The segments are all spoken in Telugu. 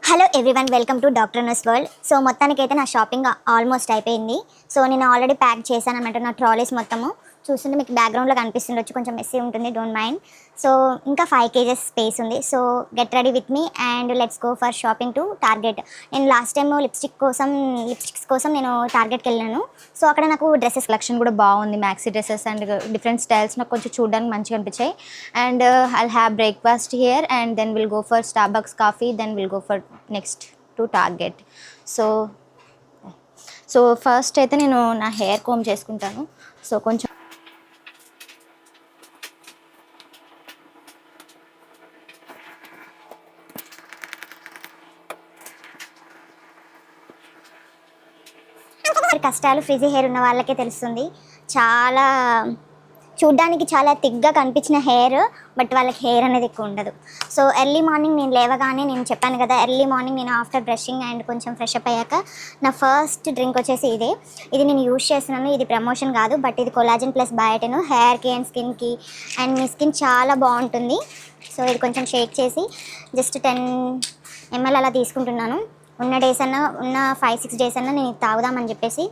Hello everyone, welcome to doctor Nas world. So మొత్తానికైతే నా షాపింగ్ ఆల్మోస్ట్ అయిపోయింది. సో నేను ఆల్రెడీ ప్యాక్ చేశాను అనమాట నా ట్రాలీస్ మొత్తము. చూస్తుంటే మీకు బ్యాక్గ్రౌండ్లో కనిపిస్తుండొచ్చు, కొంచెం మెస్సీ ఉంటుంది, డోంట్ మైండ్. సో ఇంకా 5 kgs స్పేస్ ఉంది. So get ready with me and let's go for shopping to target. నేను లాస్ట్ టైం లిప్స్టిక్స్ కోసం నేను టార్గెట్కి వెళ్ళాను. సో అక్కడ నాకు డ్రెస్సెస్ కలెక్షన్ కూడా బాగుంది, maxi dresses and different styles నాకు కొంచెం చూడడానికి మంచిగా అనిపించాయి. And I'll have breakfast here and then will go for Starbucks coffee, then will go for next to Target. So first అయితే నేను నా హెయిర్ కోమ్ చేసుకుంటాను. సో కొంచెం కష్టాలు ఫ్రిజీ హెయిర్ ఉన్న వాళ్ళకే తెలుస్తుంది. చాలా చూడ్డానికి చాలా థిక్గా కనిపించిన హెయిర్, బట్ వాళ్ళకి హెయిర్ అనేది ఎక్కువ ఉండదు. సో ఎర్లీ మార్నింగ్ నేను లేవగానే, నేను చెప్పాను కదా ఎర్లీ మార్నింగ్ నేను ఆఫ్టర్ బ్రషింగ్ అండ్ కొంచెం ఫ్రెష్ అప్ అయ్యాక నా ఫస్ట్ డ్రింక్ వచ్చేసి ఇదే. ఇది నేను యూజ్ చేస్తున్నాను, ఇది ప్రమోషన్ కాదు, బట్ ఇది కొలాజన్ ప్లస్ బయోటిన్ హెయిర్కి అండ్ స్కిన్కి, అండ్ మీ స్కిన్ చాలా బాగుంటుంది. సో ఇది కొంచెం షేక్ చేసి జస్ట్ 10 ml అలా తీసుకుంటున్నాను. ఉన్న 5-6 days అన్నా నేను తాగుదామని చెప్పేసి.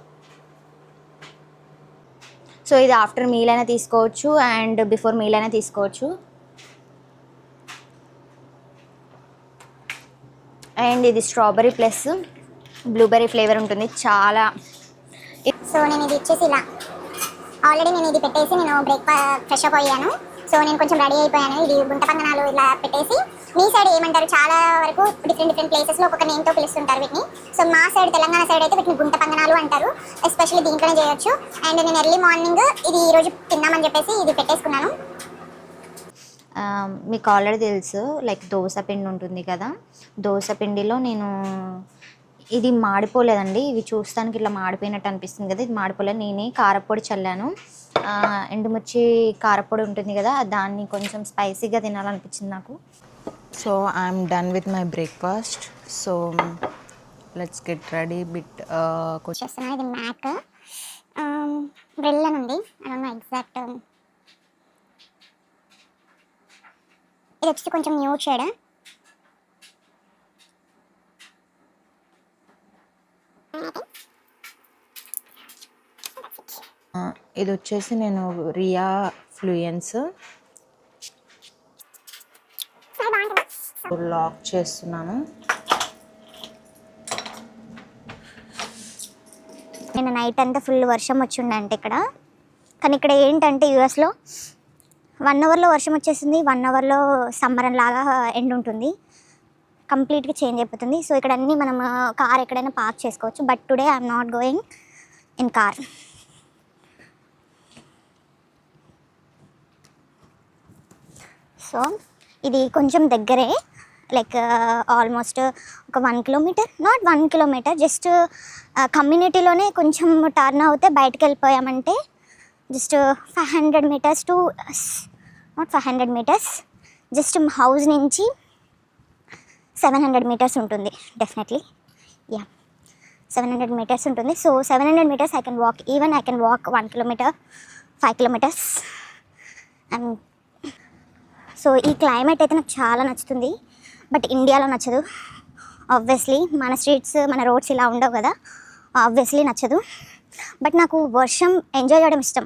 సో ఇది ఆఫ్టర్ మీల్ అయినా తీసుకోవచ్చు అండ్ బిఫోర్ మీల్ అయినా తీసుకోవచ్చు. అండ్ ఇది స్ట్రాబెర్రీ ప్లస్ బ్లూబెర్రీ ఫ్లేవర్ ఉంటుంది చాలా. సో నేను ఇది వచ్చేసి ఇలా ఆల్రెడీ నేను ఇది పెట్టేసి నేను ఫ్రెష్ అప్ అయ్యాను. సో నేను కొంచెం రెడీ అయిపోయాను. ఇది గుంట పంగనాలు ఇలా పెట్టేసి, మీ సైడ్ ఏమంటారు, చాలా వరకు డిఫరెంట్ ప్లేసెస్లో ఒక్కొక్క నేమ్తో పిలుస్తుంటారు వీటిని. సో మా సైడ్ తెలంగాణ సైడ్ అయితే వీటిని గుంట పంగనాలు అంటారు. ఎస్పెషల్లీ దీంట్లోనే చేయొచ్చు. అండ్ నేను ఎర్లీ మార్నింగ్ ఇది ఈరోజు తిందామని చెప్పేసి ఇది పెట్టేసుకున్నాను. మీకు ఆల్రెడీ తెలుసు, లైక్ దోశ పిండి ఉంటుంది కదా, దోశ పిండిలో నేను ఇది మాడిపోలేదండి. ఇవి చూస్తానికి ఇట్లా మాడిపోయినట్టు అనిపిస్తుంది కదా, ఇది మాడిపోలేదు. నేనే కారపొడి చల్లాను. ఎండుమిర్చి కారపొడి ఉంటుంది కదా, దాన్ని కొంచెం స్పైసీగా తినాలనిపించింది నాకు. So I'm done with my breakfast. So let's get ready. చేస్తున్నా. ఇది మ్యాక్ బ్రెల్ అని ఉంది, ఐ డోంట్ నో ఎగ్జాక్ట్. ఇది వచ్చి కొంచెం న్యూడ్ షేడ్. ఇది వచ్చేసి నేను రియా ఫ్లూయెన్స్ లాక్ చేస్తున్నాను. నేను నైట్ అంతా ఫుల్ వర్షం వచ్చిండంటే ఇక్కడ, కానీ ఇక్కడ ఏంటంటే యూఎస్లో 1 hourలో వర్షం వచ్చేస్తుంది, 1 hourలో సమ్మర్ లాగా ఎండ్ ఉంటుంది, కంప్లీట్గా చేంజ్ అయిపోతుంది. సో ఇక్కడ అన్నీ మనం కార్ ఎక్కడైనా పార్క్ చేసుకోవచ్చు. But today I'm not going in car. So ఇది కొంచెం దగ్గరే, లైక్ ఆల్మోస్ట్ ఒక 1 kilometer, నాట్ 1 kilometer, జస్ట్ కమ్యూనిటీలోనే కొంచెం టర్న్ అవుతే బయటకు వెళ్ళిపోయామంటే just 500 meters to not 500 meters, just house నుంచి 700 meters ఉంటుంది. డెఫినెట్లీ 700 meters ఉంటుంది. So 700 meters I can walk, even I can walk 1 kilometer, 5 kilometers. And so ఈ క్లైమేట్ అయితే నాకు చాలా నచ్చుతుంది, బట్ ఇండియాలో నచ్చదు ఆబ్వియస్లీ. మన స్ట్రీట్స్, మన రోడ్స్ ఇలా ఉండవు కదా, ఆబ్వియస్లీ నచ్చదు. బట్ నాకు వర్షం ఎంజాయ్ చేయడం ఇష్టం,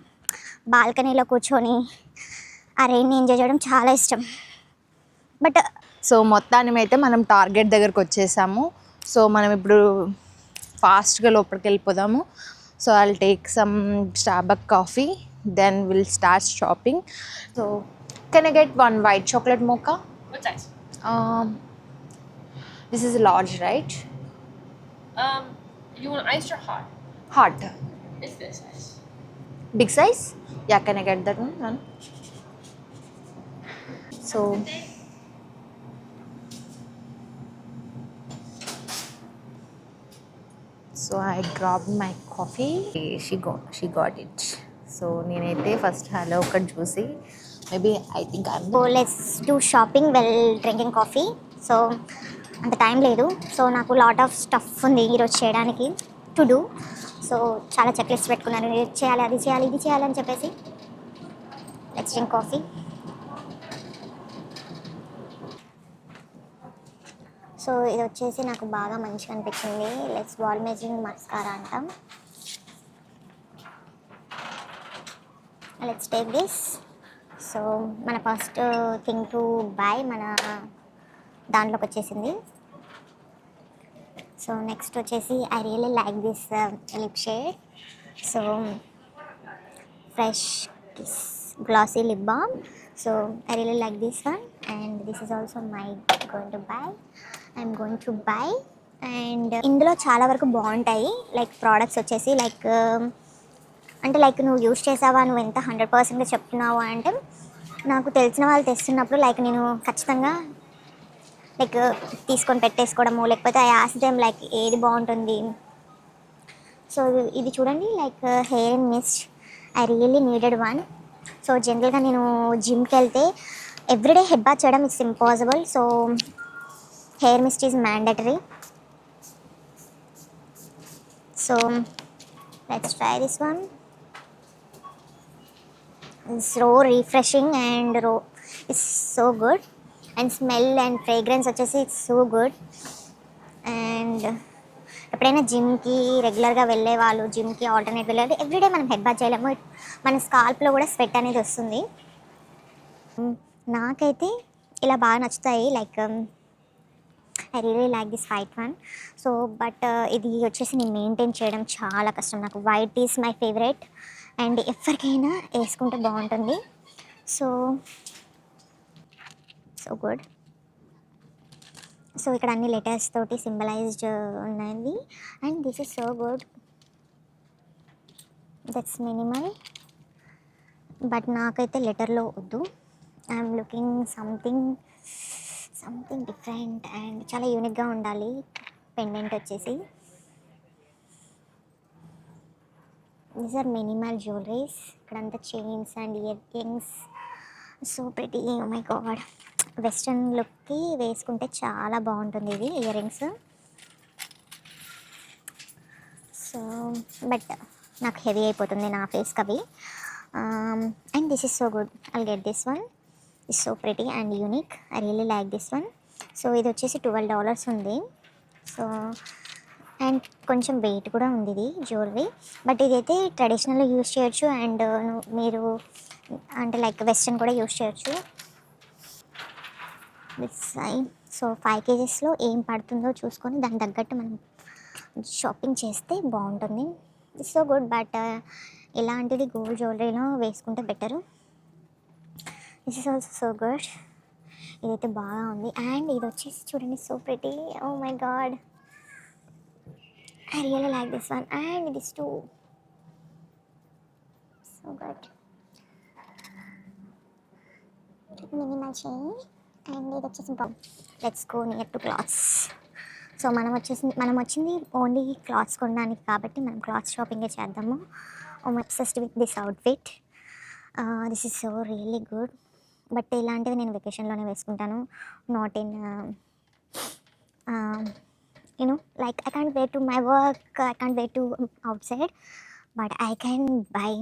బాల్కనీలో కూర్చొని ఆ రెయిన్ని ఎంజాయ్ చేయడం చాలా ఇష్టం. బట్ సో మొత్తాన్ని అయితే మనం టార్గెట్ దగ్గరకు వచ్చేసాము. సో మనం ఇప్పుడు ఫాస్ట్గా లోపలికి వెళ్ళిపోదాము. So I'll take some Starbuck coffee, then will start shopping. So can I get 1 white chocolate mocha? What size? This is large, right? You want iced or hot? Hot. It's this size. Big size? Yeah, can I get that one? So I grabbed my coffee. She got it. So నేనైతే ఫస్ట్ హలో ఒకటి చూసి maybe I think let's do shopping well drinking coffee. So అంత టైం లేదు. సో నాకు లాట్ ఆఫ్ స్టఫ్ ఉంది ఈరోజు చేయడానికి, టు డూ. సో చాలా చెక్ లిస్ట్ పెట్టుకున్నాను, ఇది చేయాలి, అది చేయాలి, ఇది చేయాలి అని చెప్పేసి. Let's drink coffee. సో ఇది వచ్చేసి నాకు బాగా మంచిగా అనిపించింది. లెట్స్ వాల్ మేజింగ్ మస్కారా అంటాం. Let's take this. సో మన ఫస్ట్ థింగ్ టు బై మన దాంట్లోకి వచ్చేసింది. సో నెక్స్ట్ వచ్చేసి I really like this lip shade. So fresh kiss glassy lip balm. So I really like this one and this is also my I'm going to buy. And ఇందులో చాలా వరకు బాగుంటాయి లైక్ ప్రోడక్ట్స్ వచ్చేసి లైక్ అంటే లైక్ నువ్వు యూస్ చేసావా, నువ్వు ఎంత 100% చెప్తున్నావు అంటే నాకు తెలిసిన వాళ్ళు తెస్తున్నప్పుడు లైక్ నేను ఖచ్చితంగా లైక్ తీసుకొని పెట్టేసుకోవడము, లేకపోతే ఐ ఆస్క్ దెమ్ లైక్ ఏది బాగుంటుంది. సో ఇది చూడండి like hair and mist. I really needed one. So జనరల్గా నేను జిమ్కి వెళ్తే ఎవ్రీడే హెడ్ బాత్ చేయడం it's impossible. So hair mist is mandatory. So let's try this one. It's so refreshing and it's so good and smell and fragrance వచ్చేసి it's so good. అండ్ ఎప్పుడైనా జిమ్కి రెగ్యులర్గా వెళ్ళే వాళ్ళు జిమ్కి ఆల్టర్నేట్ వెళ్ళాలి ఎవ్రీడే మనం హెడ్ బాత్ చేయలేము. మన స్కాల్ప్లో కూడా స్వెట్ అనేది వస్తుంది. నాకైతే ఇలా బాగా నచ్చుతాయి like I really like this white one. So but ఇది వచ్చేసి నేను మెయింటైన్ చేయడం చాలా కష్టం. నాకు white is my favourite and ఎవరికైనా వేసుకుంటే బాగుంటుంది. So good. సో ఇక్కడ అన్ని లెటర్స్ తోటి సింబలైజ్డ్ ఉన్నాయి and this is so good. That's minimal but నాకైతే లెటర్లో వద్దు. I'm looking something different and చాలా యూనిక్గా ఉండాలి. పెండెంట్ వచ్చేసి దీస్ ఆర్ మినిమల్ జ్యువెలరీస్. ఇక్కడంతా chains and earrings. So pretty. Oh my God. Western లుక్కి వేసుకుంటే చాలా బాగుంటుంది ఇది ఇయర్ రింగ్స్. సో బట్ నాకు హెవీ అయిపోతుంది నా ఫేస్కి అవి. And this is so good. I'll get this one. It's so pretty and unique. I really like this one. So ఇది వచ్చేసి $12 ఉంది. సో అండ్ కొంచెం వెయిట్ కూడా ఉంది ఇది జ్యువెలరీ. బట్ ఇదైతే ట్రెడిషనల్గా యూస్ చేయొచ్చు అండ్ మీరు అంటే లైక్ వెస్ట్రన్ కూడా యూస్ చేయొచ్చు. సో 5 kgsలో ఏం పడుతుందో చూసుకొని దాని తగ్గట్టు మనం షాపింగ్ చేస్తే బాగుంటుంది. ఇట్స్ సో గుడ్ బట్ ఇలాంటిది గోల్డ్ జ్యువెలరీలో వేసుకుంటే better. This is also so good. ఇదైతే బాగా ఉంది అండ్ ఇది వచ్చేసి చూడండి so pretty. Oh my god. I really like this one and this too. So good. Minimal chain and ఇది వచ్చేసి balm. Let's go near to clothes. So మనం వచ్చింది ఓన్లీ క్లాత్స్ కొనడానికి కాబట్టి మనం క్లాత్స్ షాపింగే చేద్దాము. I'm obsessed with this outfit. This is so really good. But ఇలాంటివి నేను వెకేషన్లోనే వేసుకుంటాను. Not in like I can't wear to my work, I can't wear to outside, but I can buy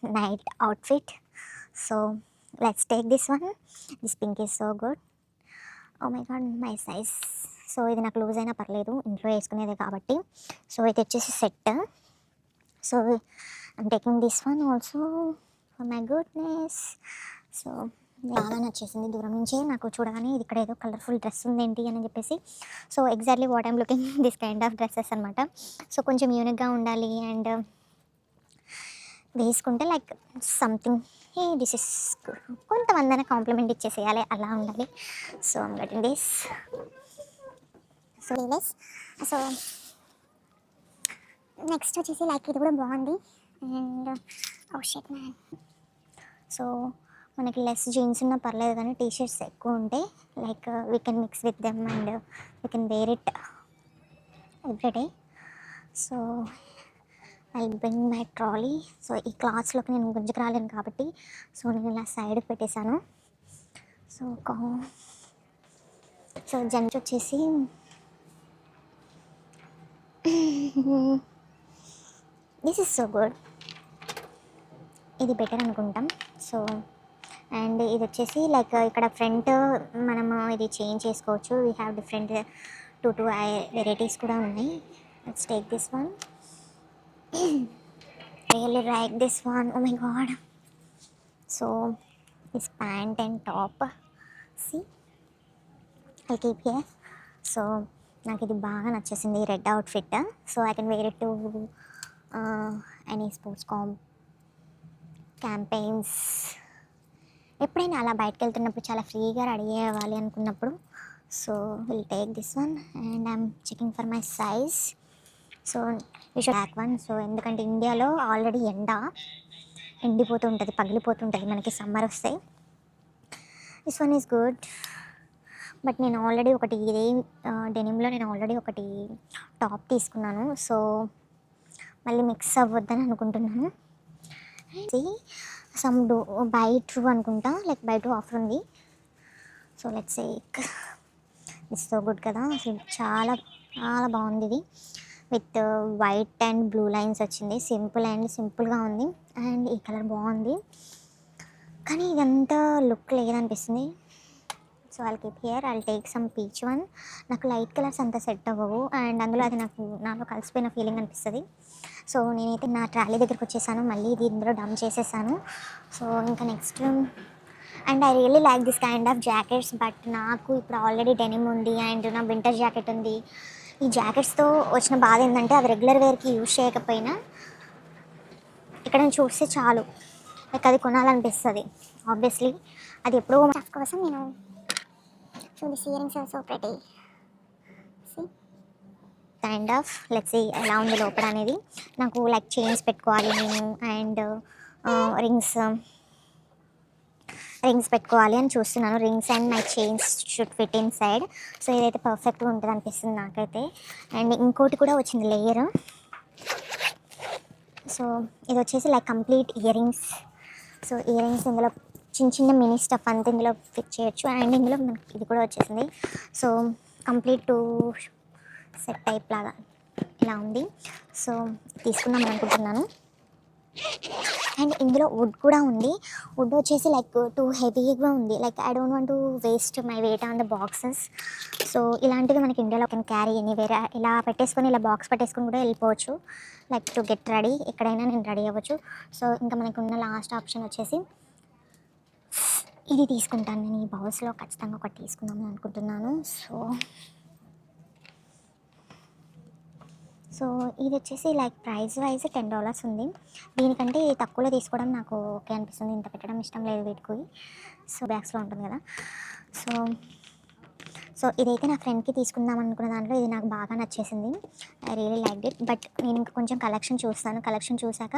night outfit. So let's take this one. This pink is so good. Oh my god, my size. So ఇది నాకు లూజ్ అయినా పర్లేదు ఇంట్లో వేసుకునేదే కాబట్టి. సో ఇది వచ్చేసి set. So I'm taking this one also for my goodness. So బాగా నచ్చేసింది దూరం నుంచే నాకు చూడగానే ఇది ఇక్కడ ఏదో కలర్ఫుల్ డ్రెస్ ఉంది ఏంటి అని చెప్పేసి. So exactly what I'm looking this kind of dresses అనమాట. సో కొంచెం యూనిక్గా ఉండాలి అండ్ వేసుకుంటే లైక్ సంథింగ్ దిస్ ఇస్ కొంతమంది కాంప్లిమెంట్ ఇచ్చేసేయాలి అలా ఉండాలి. So I'm getting this. So next వచ్చేసి లైక్ ఇది కూడా బాగుంది and oh shit man. So మనకి లెస్ జీన్స్ ఉన్నా పర్లేదు కానీ టీషర్ట్స్ ఎక్కువ ఉంటాయి like we can mix with them and we can wear it everyday. So I bring my trolley. So ఈ క్లాత్స్లోకి నేను గుంజుకు రాలేను కాబట్టి సో నేను ఇలా సైడ్కి పెట్టేశాను. సో జంచ్ వచ్చేసి దిస్ ఇస్ సో గుడ్. ఇది బెటర్ అనుకుంటాం. సో అండ్ ఇది వచ్చేసి లైక్ ఇక్కడ ఫ్రంట్ మనము ఇది చేంజ్ చేసుకోవచ్చు. We have different two varieties కూడా ఉన్నాయి. Let's take this one. Really like this one. Oh my god. So this pant and top, see I keep here. So నాకు ఇది బాగా నచ్చేసింది, red outfit. So I can wear it to any sports campaigns. ఎప్పుడైనా అలా బయటకు వెళ్తున్నప్పుడు చాలా ఫ్రీగా రెడీ అవ్వాలి అనుకున్నప్పుడు so will take this one. And I'm checking for my size. So you should back one. So ఎందుకంటే ఇండియాలో ఆల్రెడీ ఎండిపోతూ ఉంటుంది, పగిలిపోతుంటుంది మనకి సమ్మర్ వస్తే. This one is good. But నేను ఆల్రెడీ ఒకటి ఇదే డెనిమ్లో నేను ఆల్రెడీ ఒకటి టాప్ తీసుకున్నాను. సో మళ్ళీ మిక్స్ అవ్వద్దని అనుకుంటున్నాను. సమ్ బై 2 అనుకుంటా, లైక్ బై 2 ఆఫర్ ఉంది. So let's take this. So good కదా, అసలు చాలా చాలా బాగుంది ఇది. With white and blue lines వచ్చింది. సింపుల్గా ఉంది. అండ్ ఈ కలర్ బాగుంది, కానీ ఇదంతా లుక్ లేదనిపిస్తుంది. So I'll keep here. I'll take some peach one. నాకు లైట్ కలర్స్ అంతా సెట్ అవ్వవు, అండ్ అందులో అది నాలో కలిసిపోయిన ఫీలింగ్ అనిపిస్తుంది. సో నేనైతే నా ట్రాలీ దగ్గరికి వచ్చేసాను, మళ్ళీ ఇది ఇందులో డంప్ చేసేసాను. సో ఇంకా next, and I really like this kind of jackets. But నాకు ఇప్పుడు ఆల్రెడీ డెనిమ్ ఉంది అండ్ నా వింటర్ జాకెట్ ఉంది. ఈ జాకెట్స్తో వచ్చిన బాధ ఏంటంటే అవి రెగ్యులర్ వేర్కి యూజ్ చేయకపోయినా ఇక్కడ నేను చూస్తే చాలు లైక్ అది కొనాలనిపిస్తుంది. ఆబ్వియస్లీ అది ఎప్పుడో స్టఫ్ కోసం నేను. So this earrings are so pretty. Kind of let's see ఎలా ఉంది లోపల అనేది. నాకు లైక్ చైన్స్ పెట్టుకోవాలి నేను, అండ్ రింగ్స్ పెట్టుకోవాలి అని చూస్తున్నాను. Rings and my chains should fit in side. So ఇదైతే పర్ఫెక్ట్గా ఉంటుంది అనిపిస్తుంది నాకైతే. అండ్ ఇంకోటి కూడా వచ్చింది లేయర్. సో ఇది వచ్చేసి like complete earrings. So earrings ఇందులో చిన్న మినీ స్టఫ్ అంతా ఇందులో ఫిట్ చేయొచ్చు. అండ్ ఇందులో మనకి ఇది కూడా వచ్చేసింది. సో కంప్లీట్ 2 సెట్ టైప్ లాగా ఇలా ఉంది. సో తీసుకుందాం అనుకుంటున్నాను. అండ్ ఇందులో వుడ్ కూడా ఉంది. వుడ్ వచ్చేసి లైక్ టూ హెవీగా ఉంది. Like I don't want to waste my weight on the boxes. So ఇలాంటివి మనకి ఇండియాలో కెన్ క్యారీ ఎనీవేర్. ఇలా పెట్టేసుకొని ఇలా బాక్స్ పెట్టేసుకొని కూడా వెళ్ళిపోవచ్చు. లైక్ టు గెట్ రెడీ, ఎక్కడైనా నేను రెడీ అవ్వచ్చు. సో ఇంకా మనకు ఉన్న లాస్ట్ ఆప్షన్ వచ్చేసి ఇది తీసుకుంటాను నేను. ఈ బౌల్స్లో ఖచ్చితంగా ఒకటి తీసుకుందామని అనుకుంటున్నాను. సో ఇది వచ్చేసి లైక్ ప్రైస్ వైజ్ $10 ఉంది. దీనికంటే తక్కువలో తీసుకోవడం నాకు ఓకే అనిపిస్తుంది. ఇంత పెట్టడం ఇష్టం లేదు వీటికి. సో బ్యాగ్స్లో ఉంటుంది కదా. సో ఇదైతే నా ఫ్రెండ్కి తీసుకుందాం అనుకున్న దాంట్లో ఇది నాకు బాగా నచ్చేసింది. I really like it. But నేను ఇంకా కొంచెం కలెక్షన్ చూస్తాను. కలెక్షన్ చూసాక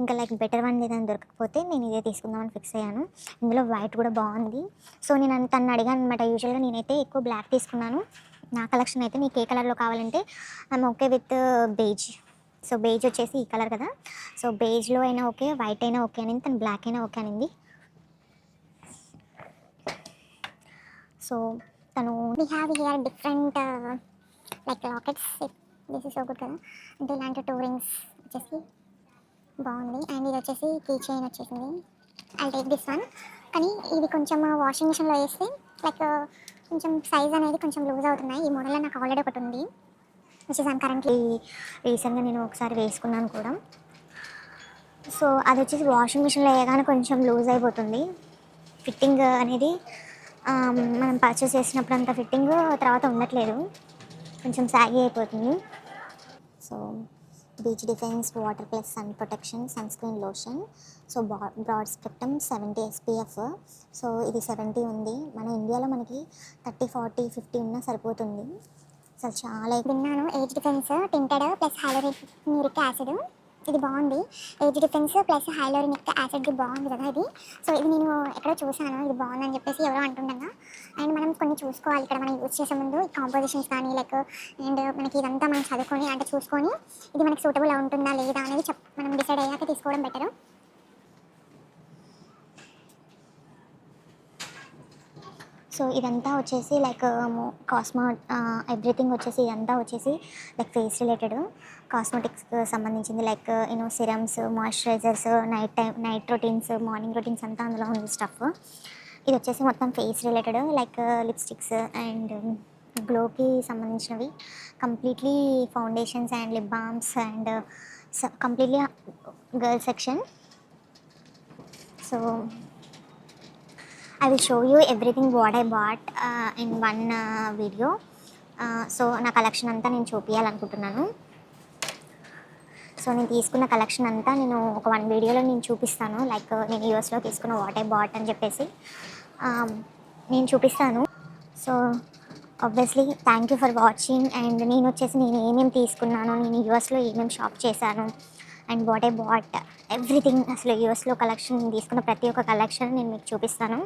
ఇంకా లైక్ బెటర్ వన్ ఏదైనా దొరకకపోతే నేను ఇదే తీసుకుందామని ఫిక్స్ అయ్యాను. ఇందులో వైట్ కూడా బాగుంది. సో నేను తను అడిగాను అనమాట. యూజువల్గా నేనైతే ఎక్కువ బ్లాక్ తీసుకున్నాను. నా కలెక్షన్ అయితే మీకు ఏ కలర్లో కావాలంటే I'm okay with beige. So beige వచ్చేసి ఈ కలర్ కదా. సో బేజ్లో అయినా ఓకే, వైట్ అయినా ఓకే అనింది, తను బ్లాక్ అయినా ఓకే అనింది. సో తను we have here different like lockets. This is so good కదా. అంటే ఇలాంటి 2 రింగ్స్ వచ్చేసి బాగుంది. అండ్ ఇది వచ్చేసి కీ చైన్ వచ్చేసింది. I take this one. కానీ ఇది కొంచెం వాషింగ్ మిషన్లో వేస్తే లైక్ కొంచెం సైజ్ అనేది కొంచెం లూజ్ అవుతున్నాయి. ఈ మోడల్లో నాకు ఆల్రెడీ ఒకటి ఉంది, విచ్ ఇస్ కరెంట్లీ రీసెంట్గా నేను ఒకసారి వేసుకున్నాను కూడా. సో అది వచ్చేసి వాషింగ్ మిషన్లో వేయగానే కొంచెం లూజ్ అయిపోతుంది. ఫిట్టింగ్ అనేది మనం పర్చేస్ చేసినప్పుడు అంత ఫిట్టింగ్ తర్వాత ఉండట్లేదు, కొంచెం సాగి అయిపోతుంది. So beach defense water plus sun protection sunscreen lotion. So broad spectrum 70 SPF. So ఇది 70 ఉంది. మన ఇండియాలో మనకి 30, 40, 50 ఉన్నా సరిపోతుంది. అసలు చాలా విన్నాను. Age defence tinted plus hyaluronic acid. ఇది బాగుంది. ఏజ్ డిఫెన్స్ ప్లస్ హైలోరినిక్ యాసిడ్ది బాగుంది కదా ఇది. సో ఇది నేను ఎక్కడో చూసాను, ఇది బాగుందని చెప్పేసి ఎవరో అంటుండగా. అండ్ మనం కొన్ని చూసుకోవాలి ఇక్కడ మనం యూజ్ చేసే ముందు. ఈ కాంపోజిషన్స్ కానీ లైక్ అండ్ మనకి ఇదంతా మనం చదువుకొని అంటే చూసుకొని ఇది మనకి సూటబుల్ ఉంటుందా లేదా అనేది మనం డిసైడ్ అయ్యాక తీసుకోవడం బెటరు. సో ఇదంతా వచ్చేసి లైక్ ఎవ్రీథింగ్ వచ్చేసి ఇదంతా వచ్చేసి లైక్ ఫేస్ రిలేటెడ్ కాస్మెటిక్స్కి సంబంధించింది. Like serums, moisturisers, night routines, morning routines అంతా అందులో ఉంది స్టఫ్. ఇది వచ్చేసి మొత్తం face related like lipsticks and గ్లోకి సంబంధించినవి, completely foundations and lip balms and completely girl section. So I will show you everything what I bought in one video. So నా కలెక్షన్ అంతా నేను చూపించాలనుకుంటున్నాను. సో నేను తీసుకున్న కలెక్షన్ అంతా నేను ఒక 1 వీడియోలో నేను చూపిస్తాను. లైక్ నేను యూఎస్లో తీసుకున్న వాట్ ఐ బాట్ అని చెప్పేసి నేను చూపిస్తాను. So obviously thank you for watching. And నేను వచ్చేసి నేను ఏమేమి తీసుకున్నాను, నేను యూఎస్లో ఏమేమి షాప్ చేశాను and what I bought everything, అసలు యూఎస్లో కలెక్షన్ తీసుకున్న ప్రతి ఒక్క కలెక్షన్ నేను మీకు చూపిస్తాను.